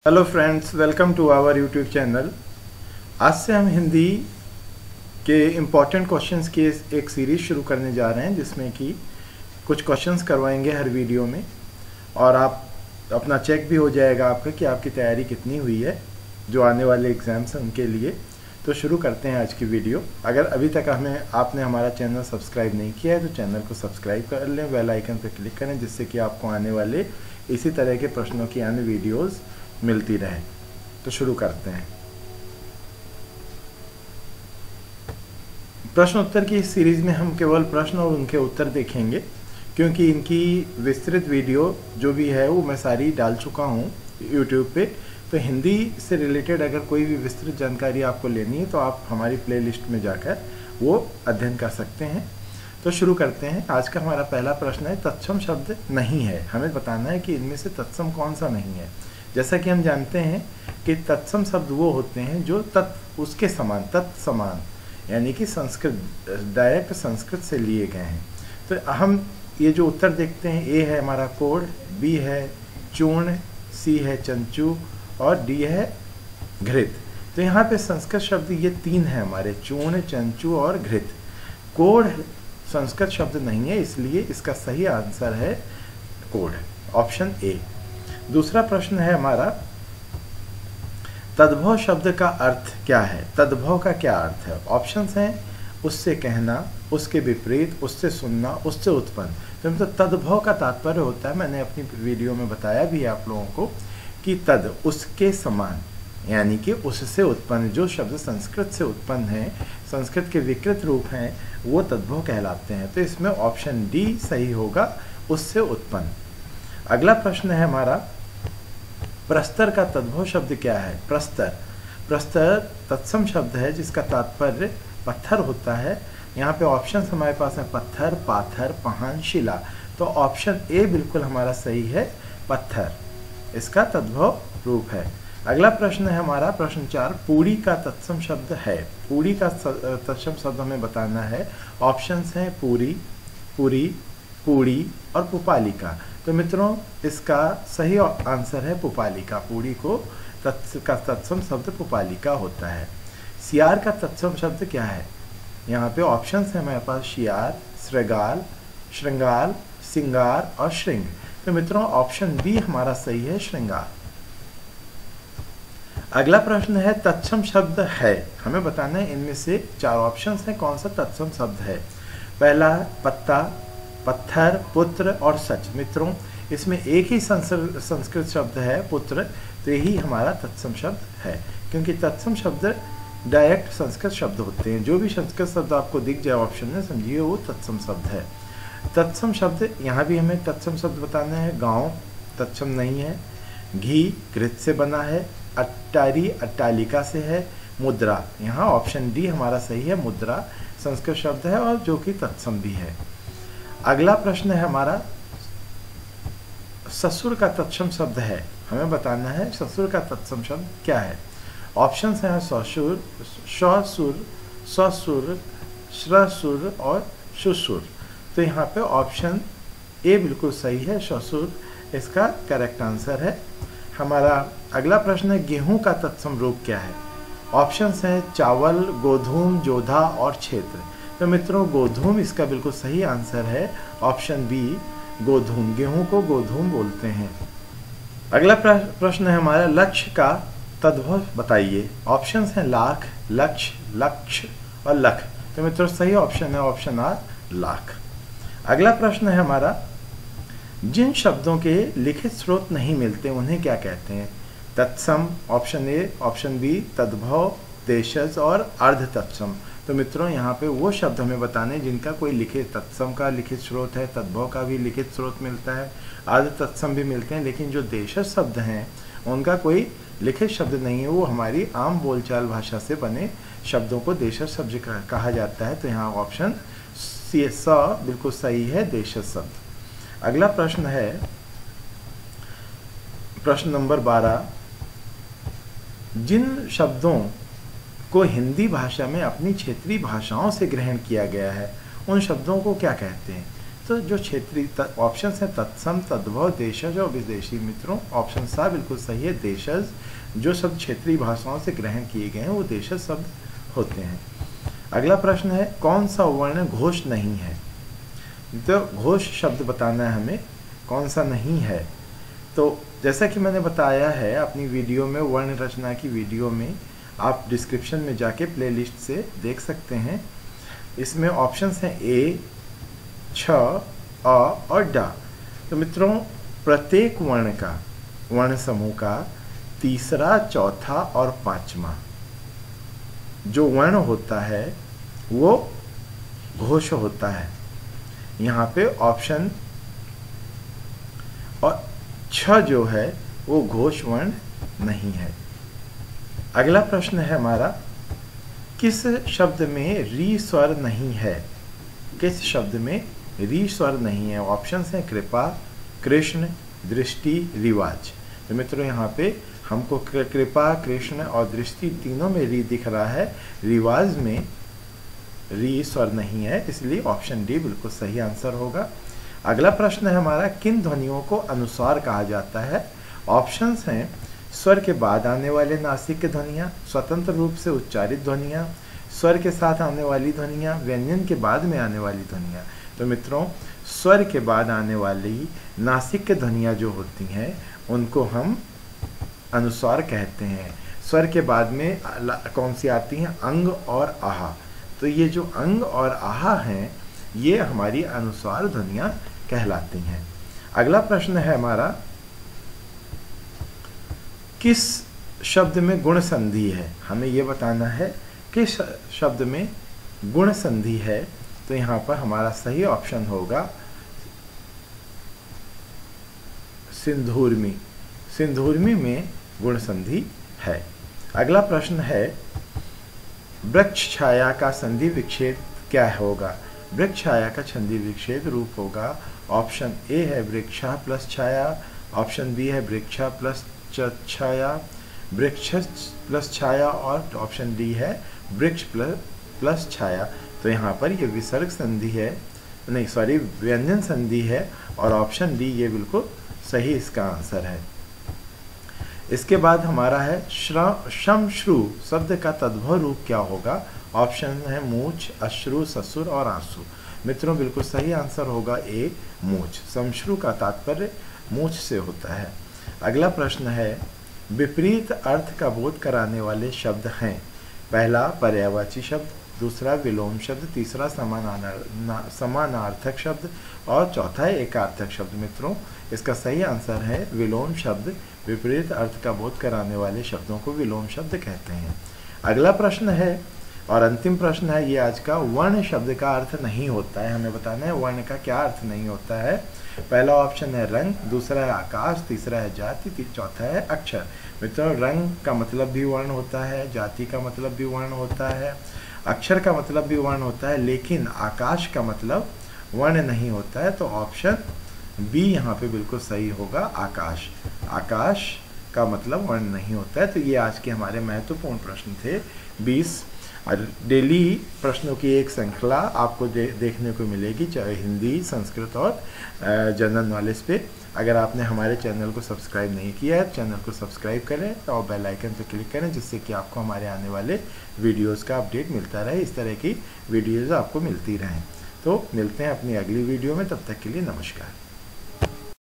Hello friends, welcome to our YouTube channel. आज से हम हिंदी के इम्पॉर्टेंट क्वेश्चंस की एक सीरीज़ शुरू करने जा रहे हैं, जिसमें कि कुछ क्वेश्चंस करवाएंगे हर वीडियो में, और आप अपना चेक भी हो जाएगा आपका कि आपकी तैयारी कितनी हुई है जो आने वाले एग्ज़ाम्स हैं उनके लिए। तो शुरू करते हैं आज की वीडियो। अगर अभी तक आपने हमारा चैनल सब्सक्राइब नहीं किया है तो चैनल को सब्सक्राइब कर लें, बेल आइकन पर क्लिक करें, जिससे कि आपको आने वाले इसी तरह के प्रश्नों की अन्य वीडियोज़ मिलती रहे। तो शुरू करते हैं। प्रश्न उत्तर की इस सीरीज में हम केवल प्रश्न और उनके उत्तर देखेंगे, क्योंकि इनकी विस्तृत वीडियो जो भी है वो मैं सारी डाल चुका हूँ यूट्यूब पे। तो हिंदी से रिलेटेड अगर कोई भी विस्तृत जानकारी आपको लेनी है तो आप हमारी प्लेलिस्ट में जाकर वो अध्ययन कर सकते हैं। तो शुरू करते हैं। आज का हमारा पहला प्रश्न है, तत्सम शब्द नहीं है। हमें बताना है कि इनमें से तत्सम कौन सा नहीं है। जैसा कि हम जानते हैं कि तत्सम शब्द वो होते हैं जो उसके समान, तत्समान, यानी कि संस्कृत, डायरेक्ट संस्कृत से लिए गए हैं। तो हम ये जो उत्तर देखते हैं, ए है हमारा कोढ़, बी है चूर्ण, सी है चंचू और डी है घृत। तो यहाँ पे संस्कृत शब्द ये तीन है हमारे, चूर्ण, चंचू और घृत। कोढ़ संस्कृत शब्द नहीं है, इसलिए इसका सही आंसर है कोढ़, ऑप्शन ए। दूसरा प्रश्न है हमारा, तद्भव शब्द का अर्थ क्या है। तद्भव का क्या अर्थ है? ऑप्शंस हैं, उससे कहना, उसके विपरीत, उससे सुनना, उससे उत्पन्न। तो मतलब तद्भव का तात्पर्य होता है, मैंने अपनी वीडियो में बताया भी आप लोगों को, कि तद उसके समान, यानी कि उससे उत्पन्न। जो शब्द संस्कृत से उत्पन्न है, संस्कृत के विकृत रूप हैं, वो तद्भव कहलाते हैं। तो इसमें ऑप्शन डी सही होगा, उससे उत्पन्न। अगला प्रश्न है हमारा, प्रस्तर का तद्भव शब्द क्या है। प्रस्तर तत्सम शब्द है जिसका तात्पर्य पत्थर होता है। यहाँ पे ऑप्शन हमारे पास है, पत्थर, पाथर, पहान, शिला। तो ऑप्शन ए बिल्कुल हमारा सही है, पत्थर इसका तद्भव रूप है। अगला प्रश्न है हमारा, प्रश्न 4, पूरी का तत्सम शब्द है। पूरी का तत्सम शब्द हमें बताना है। ऑप्शंस हैं पूरी, पुरी, पूड़ी और पुपालिका। तो मित्रों, इसका सही आंसर है पुपालिका। पूड़ी को का तत्सम शब्द पुपालिका होता है। सियार का तत्सम शब्द क्या है। यहाँ पे ऑप्शंस है हमारे पास, शियार, श्रृगाल, श्रृंगाल, सिंगार और श्रृंग। तो मित्रों, ऑप्शन बी हमारा सही है, श्रृंगार। अगला प्रश्न है, तत्सम शब्द है। हमें बताना है इनमें से चार ऑप्शंस हैं, कौन सा तत्सम शब्द है। पहला पत्ता, पत्थर, पुत्र और सच। मित्रों, इसमें एक ही संस्कृत शब्द है, पुत्र, तो यही हमारा तत्सम शब्द है, क्योंकि तत्सम शब्द डायरेक्ट संस्कृत शब्द होते हैं। जो भी संस्कृत शब्द आपको दिख जाए ऑप्शन में, समझिए वो तत्सम शब्द है। तत्सम शब्द, यहाँ भी हमें तत्सम शब्द बताना है। गांव तत्सम नहीं है। घी घृत से बना है। अट्टारी अट्टालिका से है। मुद्रा, यहाँ ऑप्शन डी हमारा सही है, मुद्रा संस्कृत शब्द है और जो कि तत्सम भी है। अगला प्रश्न है हमारा, ससुर का तत्सम शब्द है। हमें बताना है ससुर का तत्सम शब्द क्या है। ऑप्शंस हैं ससुर, ससुर, ससुर, श्रसुर और शुसुर। तो यहाँ पे ऑप्शन ए बिल्कुल सही है, ससुर इसका करेक्ट आंसर है। हमारा अगला प्रश्न है, गेहूं का तत्सम रूप क्या है। ऑप्शंस हैं चावल, गोधूम, जोधा और क्षेत्र। तो मित्रों, गोधूम इसका बिल्कुल सही आंसर है, ऑप्शन बी, गोधूम। गेहूं को गोधूम बोलते हैं। अगला प्रश्न है हमारा, लक्ष्य का तद्भव बताइए। ऑप्शंस हैं लाख, लक्ष्य, लक्ष्य और लख। तो मित्रों, सही ऑप्शन है ऑप्शन आर, लाख। अगला प्रश्न है हमारा, जिन शब्दों के लिखित स्रोत नहीं मिलते उन्हें क्या कहते हैं। तत्सम ऑप्शन ए, ऑप्शन बी, तद्भव, देशज और अर्ध तत्सम। तो मित्रों, यहाँ पे वो शब्द हमें बताने जिनका कोई लिखित, तत्सम का लिखित स्रोत है, तद्भव का भी लिखित स्रोत मिलता है, अर्ध तत्सम भी मिलते हैं, लेकिन जो देशज शब्द हैं उनका कोई लिखित शब्द नहीं है। वो हमारी आम बोलचाल भाषा से बने शब्दों को देशज शब्द कहा जाता है। तो यहाँ ऑप्शन सी बिल्कुल सही है, देशज शब्द। अगला प्रश्न है प्रश्न नंबर 12, जिन शब्दों को हिंदी भाषा में अपनी क्षेत्रीय भाषाओं से ग्रहण किया गया है उन शब्दों को क्या कहते हैं। तो जो क्षेत्रीय ऑप्शन है तत्सम, तद्भव, देशज और विदेशी। मित्रों ऑप्शन सा बिल्कुल सही है, देशज। जो शब्द क्षेत्रीय भाषाओं से ग्रहण किए गए हैं वो देशज शब्द होते हैं। अगला प्रश्न है कौन सा वर्ण घोष नहीं है। तो घोष शब्द बताना है हमें, कौन सा नहीं है। तो जैसा कि मैंने बताया है अपनी वीडियो में, वर्ण रचना की वीडियो में, आप डिस्क्रिप्शन में जाके प्लेलिस्ट से देख सकते हैं। इसमें ऑप्शंस हैं ए, छ, अ और डा। तो मित्रों प्रत्येक वर्ण का, वर्ण समूह का तीसरा, चौथा और पांचवा जो वर्ण होता है वो घोष होता है। यहाँ पे ऑप्शन और छ जो है वो घोष वर्ण नहीं है। अगला प्रश्न है हमारा किस शब्द में री स्वर नहीं है। किस शब्द में री स्वर नहीं है। ऑप्शंस हैं कृपा, कृष्ण, दृष्टि, रिवाज। तो मित्रों यहाँ पे हमको कृपा, कृष्ण और दृष्टि तीनों में री दिख रहा है, रिवाज में री स्वर नहीं है, इसलिए ऑप्शन डी बिल्कुल सही आंसर होगा। अगला प्रश्न है हमारा किन ध्वनियों को अनुस्वार कहा जाता है। ऑप्शंस हैं स्वर के बाद आने वाले नासिक के ध्वनियाँ, स्वतंत्र रूप से उच्चारित ध्वनियाँ, स्वर के साथ आने वाली ध्वनियाँ, व्यंजन के बाद में आने वाली ध्वनियाँ। तो मित्रों स्वर के बाद आने वाली नासिक के ध्वनियाँ जो होती हैं उनको हम अनुस्वार कहते हैं। स्वर के बाद में कौन सी आती हैं, अंग और आहा। तो ये जो अंग और आहा हैं ये हमारी अनुस्वार ध्वनियाँ कहलाती हैं। अगला प्रश्न है हमारा किस शब्द में गुण संधि है। हमें ये बताना है किस शब्द में गुण संधि है। तो यहाँ पर हमारा सही ऑप्शन होगा सिंधूर्मी। सिंधूर्मी में गुण संधि है। अगला प्रश्न है वृक्ष छाया का संधि विच्छेद क्या होगा। वृक्ष छाया का संधि विच्छेद रूप होगा, ऑप्शन ए है वृक्षा प्लस छाया, ऑप्शन बी है वृक्षा प्लस छाया, वृक्ष प्लस छाया और ऑप्शन डी है वृक्ष प्लस छाया। तो यहाँ पर ये विसर्ग संधि है, नहीं सॉरी व्यंजन संधि है और ऑप्शन डी ये बिल्कुल सही इसका आंसर है। इसके बाद हमारा है शम श्रु शब्द का तद्भव रूप क्या होगा। ऑप्शन है मूछ, अश्रु, ससुर और आंसू। मित्रों बिल्कुल सही आंसर होगा ए मूछ। समश्रु का तात्पर्य मूछ से होता है। अगला प्रश्न है विपरीत अर्थ का बोध कराने वाले शब्द हैं। पहला पर्यायवाची शब्द, दूसरा विलोम शब्द, तीसरा समानार्थक शब्द और चौथा है एकार्थक शब्द। मित्रों इसका सही आंसर है विलोम शब्द। विपरीत अर्थ का बोध कराने वाले शब्दों को विलोम शब्द कहते हैं। अगला प्रश्न है और अंतिम प्रश्न है ये आज का, वर्ण शब्द का अर्थ नहीं होता है। हमें बताना है वर्ण का क्या अर्थ नहीं होता है। पहला ऑप्शन है रंग, दूसरा है आकाश, तीसरा है जाति, चौथा है अक्षर। मित्रों रंग का मतलब भी वर्ण होता है, जाति का मतलब भी वर्ण होता है, अक्षर का मतलब भी वर्ण होता है, लेकिन आकाश का मतलब वर्ण नहीं होता है। तो ऑप्शन बी यहाँ पे बिल्कुल सही होगा, आकाश। आकाश का मतलब वर्ण नहीं होता है। तो ये आज के हमारे महत्वपूर्ण प्रश्न थे 20। और डेली प्रश्नों की एक श्रृंखला आपको देखने को मिलेगी, चाहे हिंदी, संस्कृत और जनरल नॉलेज पे। अगर आपने हमारे चैनल को सब्सक्राइब नहीं किया है चैनल को सब्सक्राइब करें और बेल आइकन पर क्लिक करें, जिससे कि आपको हमारे आने वाले वीडियोस का अपडेट मिलता रहे। इस तरह की वीडियोस आपको मिलती रहें। तो मिलते हैं अपनी अगली वीडियो में, तब तक के लिए नमस्कार।